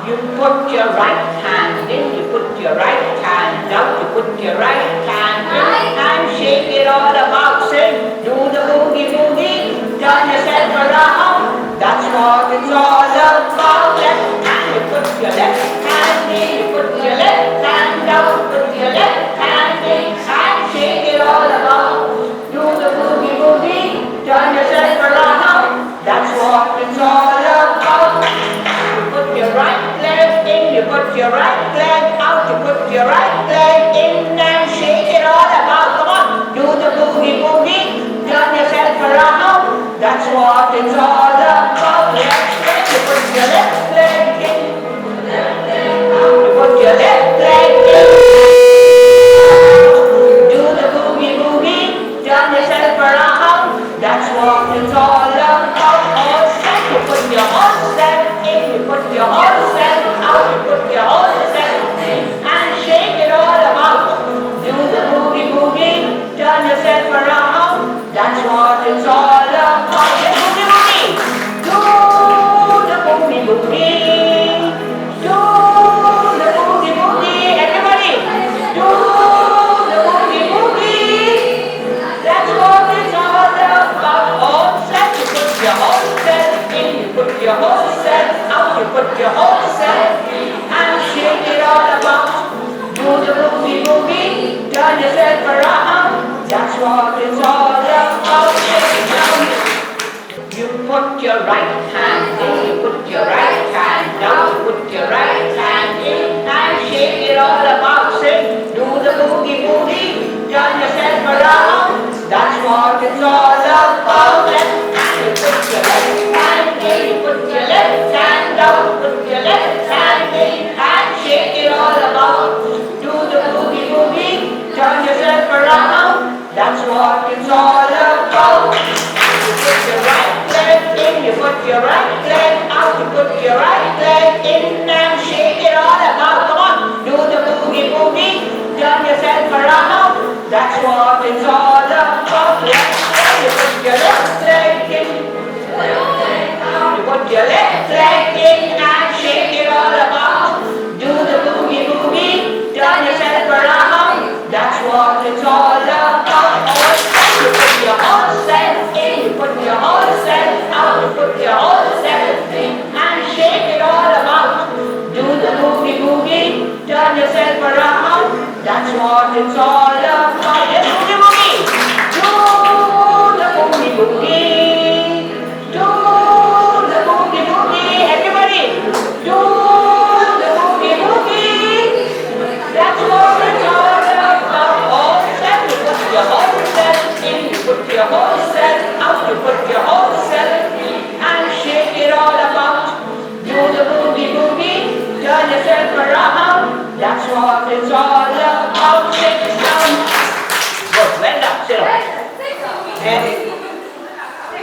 You put your right hand in, you put your right hand out, you put your right hand in and shake it all about. Sing, do the boogie boogie, turn yourself around. That's what it's all about. Left hand, you put your left hand in, you put your left hand out, put your left hand in and shake it all about. Do the boogie boogie, turn yourself around. That's what it's all about. You put your right leg in, you put your right leg out, you put your right leg in and shake it all about. Come on, do the boogie boogie, turn yourself around. That's what it's all about. You put your left leg in, you put your left leg in. Do the boogie boogie, turn yourself around. That's what it's all about. All set, you put your whole set in, you put your whole set out, you put your whole set in and shake it all about. Do the boogie boogie, turn yourself around. That's what it's all about. Boogie boogie, do the boogie boogie, do the boogie boogie. Everybody, do the boogie boogie. That's what it's all about. All set, you put your whole set in, you put your whole set out, you put your whole set and shake it all about. Do the boogie boogie, turn yourself around. That's what it's all about. Shake it down. You put your right hand in, you put your right hand down, you put your right hand in and shake it all about. Sing, do the boogie boogie, turn yourself around. That's what it's all about. Left hand, you put your left hand in, you put your left hand out, put your left hand in and shake it all about. Do the boogie boogie, turn yourself around. That's what it's all about. You put your right leg in, you put your right leg out, you put your right leg in and shake it all about. Come on, do the boogie boogie, turn yourself around. That's what it's all about. You put your left leg in, you put your left leg in and shake it all about. Do the boogie boogie, turn yourself around. That's what it's all about. You put your whole set in, you put your whole set out, you put your whole set in and shake it all about. Do the boogie boogie, turn yourself around. That's what it's all about. Yes, boogie boogie. Do the boogie boogie. Do the boogie boogie. Everybody, do the boogie boogie. That's what it's all about. All set, you put your whole set in, you put your whole set out, you put your whole set in and shake it all about. Do the boogie boogie, turn yourself around. That's what it's all about. Shake it down. Good, well done. Sit down.